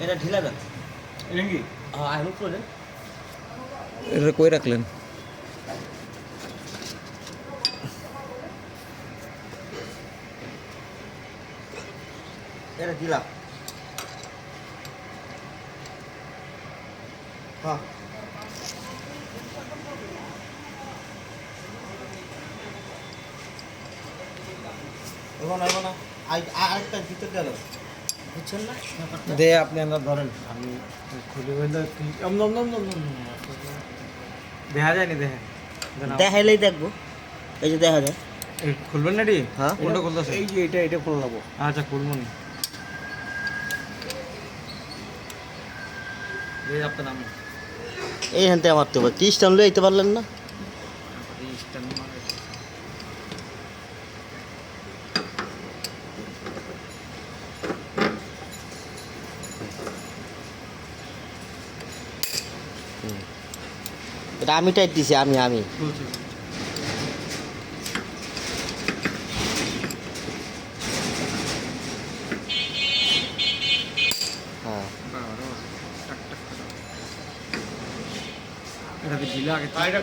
এটা ঢিলা দেন রেঙ্গি হ্যাঁ আইন করে এটা কই রাখলেন? এটা ঢিলা হ্যাঁ এখন আরেকটা ভিতর গেল বুঝছেন না ব্যাপারটা? দে আপনি আমরা ধরেন আমি খুলে বললে দেখা যায়নি দেখেন দেখাইলেই দেখবো এই যে দেখা যায় খুলবেন না রে? হ্যাঁ। কোনটা খুলতেছে? এই যে এটা খুলে নেবো। আচ্ছা খুলবো নি আপনার নাম এই হানতে আমার তো ত্রিশটা লই আইতে পারলেন না এটা আমি টাইট দিছি আমি হ্যাঁ এটা ঢিলা আগে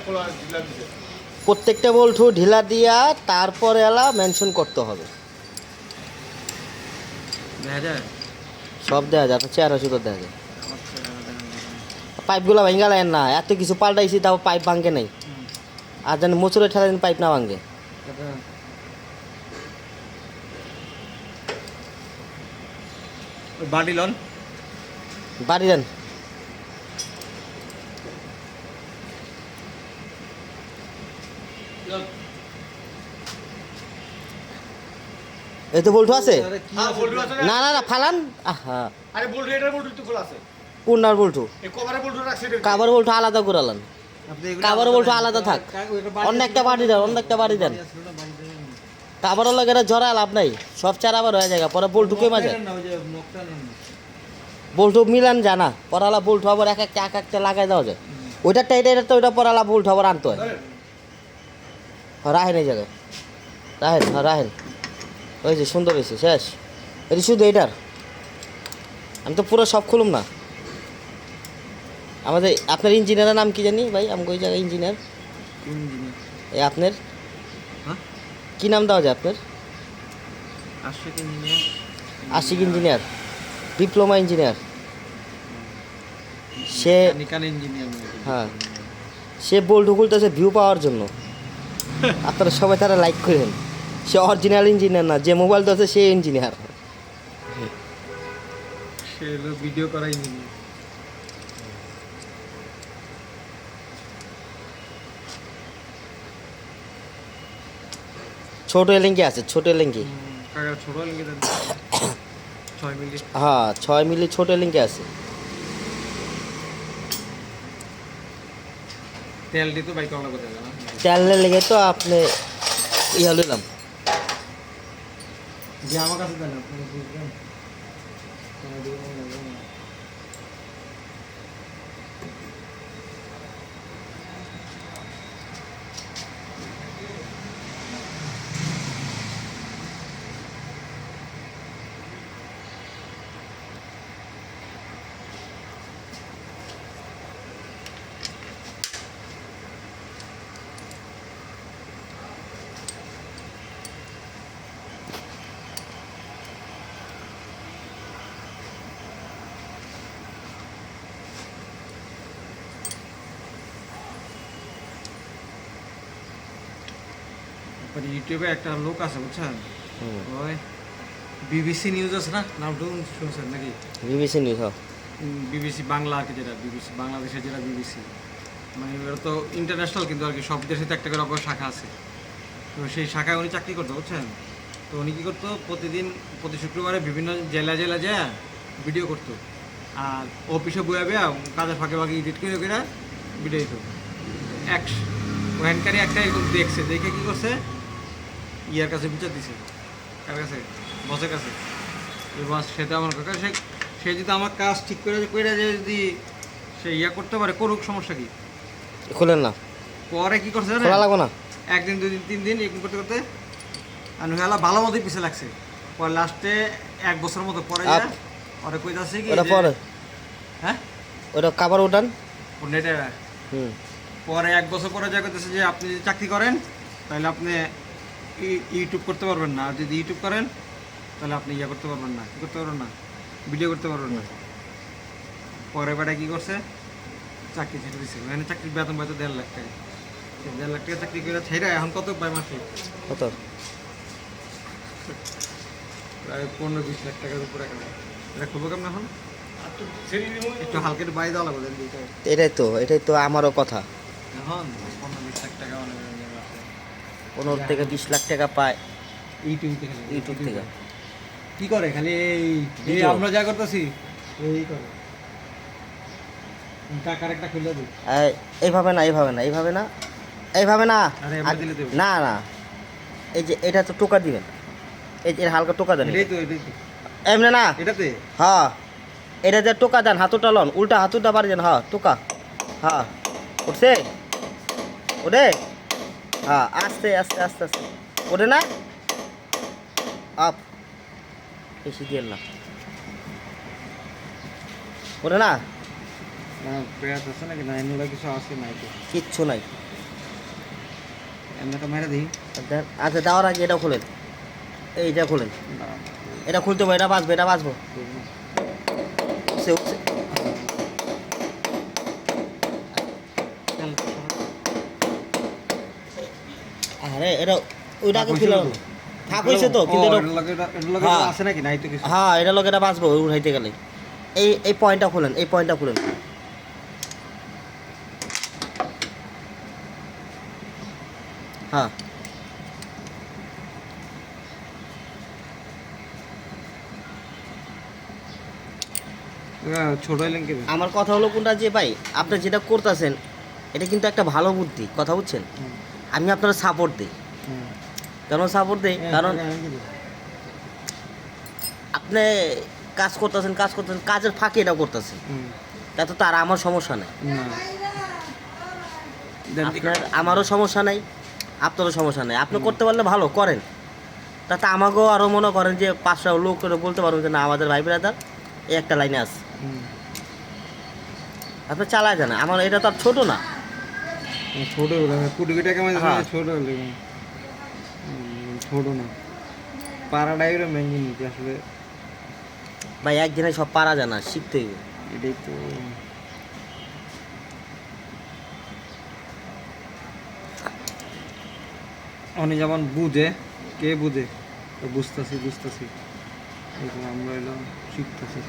প্রত্যেকটা বল্টু ঢিলা দিয়া তারপরে এলা মেনশন করতে হবে দেখা যায় সব দেওয়া যায় আপনার চেহারা শুধু দেখা যায় পাইপগুলো ভেঙে গেলেন না এত কিছু পাল্টাইছি তাও পাইপ ভাঙে নাই আর জানি মোচরে ঠেলা দিন পাইপ না ভাঙে বাড়ি লন বাড়ি দেন এই তো বল্টু আছে না না না ফালান আহা আরে বল্টু এটার বল্টু তো খোলা আছে পূর্ণার বল্টু এই কভারে বল্টু রাখছে কাবার বল্টু আলাদা করালান কাবার বল্টু আলাদা থাক অন্য একটা বাড়ি দেন অন্য একটা বাড়ি দেন কাবারও লাগে জড়া লাভ নাই সব চার আবার হয়ে যায় পরে বল্টু কে মাঝে বল্টু মিলান জানা পরালা বল্টু আবার এক একটা লাগাই দেওয়া যায় ওইটারটা এটা তো ওইটা পরালা বল্টু আবার আনতে হয় রাহেন এই জায়গায় রাহেন ওই যে সুন্দর হয়েছে শেষ এটি শুধু এটার আমি তো পুরো সব খুলুম না আমাদের আপনার ইঞ্জিনিয়ারের নাম কি জানি ভাই আমাকে ওই জায়গায় ইঞ্জিনিয়ার এই আপনার হ্যাঁ কি নাম দেওয়া যায় আপনার আশিক ইঞ্জিনিয়ার ডিপ্লোমা ইঞ্জিনিয়ার সে হ্যাঁ সে বল্টু খুলতেছে ভিউ পাওয়ার জন্য আপনারা সবাই তারা লাইক করেন সে অরিজিনাল ইঞ্জিনিয়ার না যে মোবাইল আছে সে ইঞ্জিনিয়ার সে ভিডিও করা ইঞ্জিনিয়ার ছোট এলেঙ্গি আছে ছোট এলেঙ্গি কাকা ছোট লিখে দেন 6 মিলি হ্যাঁ 6 মিলি ছোট এলেঙ্গি আছে তেল দিতে বাইক কলা করতে না তেলের লেগে তো আপনি ইয়া নিলাম যে আমার কাছে দেন আপনি বুঝবেন ইউটিউবে একটা লোক আছে বুঝছেন ওই বিবিসি নিউজ আছে না নামটা শুনছেন নাকি বিবিসি নিউজ বিবিসি বাংলা আর কি যেটা বিবিসি বাংলাদেশের যেটা বিবিসি মানে ওরা তো ইন্টারন্যাশনাল কিন্তু আর কি সব দেশে তো একটা করে অপর শাখা আছে তো সেই শাখায় উনি চাকরি করতো বুঝছেন তো উনি কী করতো প্রতি শুক্রবারে বিভিন্ন জেলা যায় ভিডিও করতো আর অফিসে বয়ে কাজের ফাঁকে এডিট করে ভিডিও দিত ওখানকারই একটা দেখছে দেখে কী করছে ইয়ার কাছে বিচার দিছে কার কাছে বসের কাছে বস সেটা আমার কাকা সে যদি আমার কাজ ঠিক করে যদি সে ইয়া করতে পারে করুক সমস্যা কি খুলেন না পরে কি করছে খোলা লাগবো না একদিন 2 দিন 3 দিন এরকম করতে আর হেলা ভালো মতোই পিছিয়ে লাগছে পরে লাস্টে 1 বছর মতো পরে ওরা কইতাছে কি ওটা যে- পরে হ্যাঁ ওটা কাবার উঠান। নেটে হুম, পরে 1 বছর পরে যা করতেছে যে আপনি যদি চাকরি করেন তাহলে আপনি ইউটিউব করতে পারবেন না, আর যদি ইউটিউব করেন তাহলে আপনি ইয়া করতে পারবেন না, কি করতে পারবেন না, ভিডিও করতে পারবেন না। পরে বেটা কি করছে, চাকরি ছেড়ে দিচ্ছে। মানে চাকরির বেতন পাইতো 1.5 লাখ টাকা। 1.5 লাখ টাকা চাকরি করে ছেড়ে এখন কত পায় মাসে? কত? প্রায় 15-20 লাখ টাকার উপরে কামাই। এটা খুলবো কেমন এখন? একটু হালকা একটু বাড়ি দেওয়া লাগবে দিতে। এটাই তো আমারও কথা। এখন 15-20 লাখ টাকা অনেক মাসে 15 থেকে 20 লাখ টাকা পায় ইউটিউব থেকে। ইউটিউব থেকে। কি করে খালি এই ভিডিও। আমরা যা করতেছি এই করে টাকার একটা খুলে দিই। এইভাবে না, এইভাবে না, এইভাবে না, এইভাবে না। আরে এমনি দিলে দেব। না না, এই যে এটা তো টোকা দিবেন, এই যে হালকা টোকা দেন। এটাই তো এমনি না, এটাতে হ্যাঁ এটা যে টোকা দেন, হাতুটা লন, উল্টা হাতুটা বাড়ি দেন। হ্যাঁ টোকা, হ্যাঁ উঠছে ওরে, হ্যাঁ আস্তে আস্তে আস্তে আস্তে ওরে না, আপ বেশি দিয়ে না ওরে না, না পেঁয়াজ আছে নাকি না এমনি কিছু আছে নাই তো কিচ্ছু নাই। এমনি তো মেরে দিই। আচ্ছা দেওয়ার আগে এটা খোলেন, এইটা খোলেন, এটা খুলতে হবে, এটা বাঁচবো, এটা বাঁচবো। উঠছে উঠছে, আরে এটা ওইটাকে খুলে থাক হয়েছে তো, কিন্তু হ্যাঁ। আছে নাকি নাই তো কিছু। হ্যাঁ এটা লোক এটা বাঁচবো উঠাইতে গেলে। এই পয়েন্টটা খুলেন, এই পয়েন্টটা খুলেন। হ্যাঁ ছোট হইলেন কি? আমার কথা হলো কোনটা, যে ভাই আপনি যেটা করতেছেন এটা কিন্তু একটা ভালো বুদ্ধি, কথা বুঝছেন। আমি আপনার সাপোর্ট দিই, কেন সাপোর্ট দিই, কারণ আপনি কাজ করতেছেন, কাজের ফাঁকে এটা করতেছেন, তাতে তো আর আমার সমস্যা নেই। আপনার আমারও সমস্যা নাই, আপনারও সমস্যা নেই। আপনি করতে পারলে ভালো করেন, তাতে আমাকেও আরও মনে করেন যে 5টা লোক করে বলতে পারবেন যে না আমাদের ভাই ব্রাদার এই একটা লাইনে আছে। আপনি চালায় যান, আমার এটা তো আর ছোটো না। ছোট কোটি টাকা মানে হ্যাঁ। ছোট হলে ছোট না, পাড়াটাই মেঞ্জি নিতে আসলে ভাই একদিনে সব পারা যায় না, শিখতে হইব। এটাই তো। উনি যেমন বুঝে, কে বুঝে, তো বুঝতেছি এরকম আমরা এলাম শিখতেছি।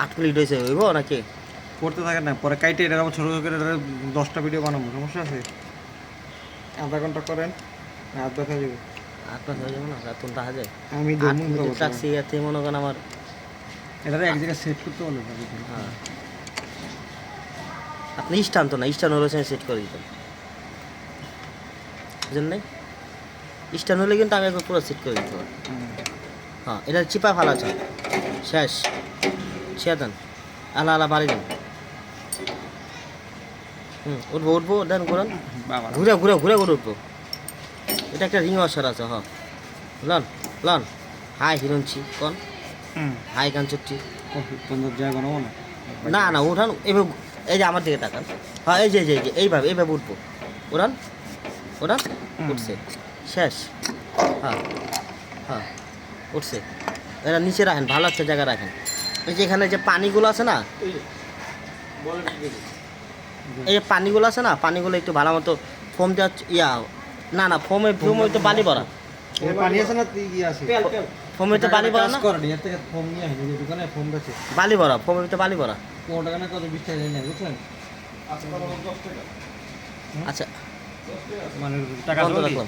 আটকুলি হয়েছে হইব নাকি? করতে থাকেন না, পরে কাইটে এটা আমার ছোটো করে 10টা ভিডিও বানাবো, সমস্যা আছে? আধা ঘন্টা করেন, হাত ব্যথা যাবে। আপনার হয়ে যাবে না, রাতুন দেখা যায়। আমি ট্যাক্সি ইয়াতে মনে করেন আমার। এটা এক জায়গায় সেট করতে বলে। হ্যাঁ আপনি স্টান তো না, স্টান হলে সেট করে দিতেন, বুঝলেন নাই? স্টান হলে কিন্তু আমি একবার পুরো সেট করে দিতে পারি। হ্যাঁ এটা চিপা ফালা আছে, শেষ ছিয়া দেন, আলা আলা বাড়ি দেন। উঠবো দেন করেন, বাবা ঘুরে ঘুরে ঘুরে ঘুরে উঠবো। এটা একটা রিং ওয়াশার আছে। হ্যাঁ লন লন, হাই হিরণছি কন, হাই গান চুটছি। যায় বানাবো না। না না উঠান, এইভাবে, এই যে আমার দিকে তাকান। হ্যাঁ এই যে এইভাবে উঠবো, উড়ান উড়ান, উঠছে শেষ। হ্যাঁ হ্যাঁ উঠছে। এটা নিচে রাখেন, ভালো একটা জায়গায় রাখেন। এই যে এখানে যে পানিগুলো আছে না, এই যে পানিগুলো আছে না, পানিগুলো একটু ভালো মতো ফোম দেওয়া, না না ফোমে তো বালি ভরা, পানি আছে না কি আছে? ফোমে তো বালি ভরা না, করেন এর থেকে ফোন নিয়ে আসেন, দোকানে ফোন বেচে বালি ভরা, ফোমে তো বালি ভরা। 15 টাকা না কত 20 টাকা দেন, বুঝছেন? আচ্ছা মানে টাকা বন্ধ হলি রাখুন।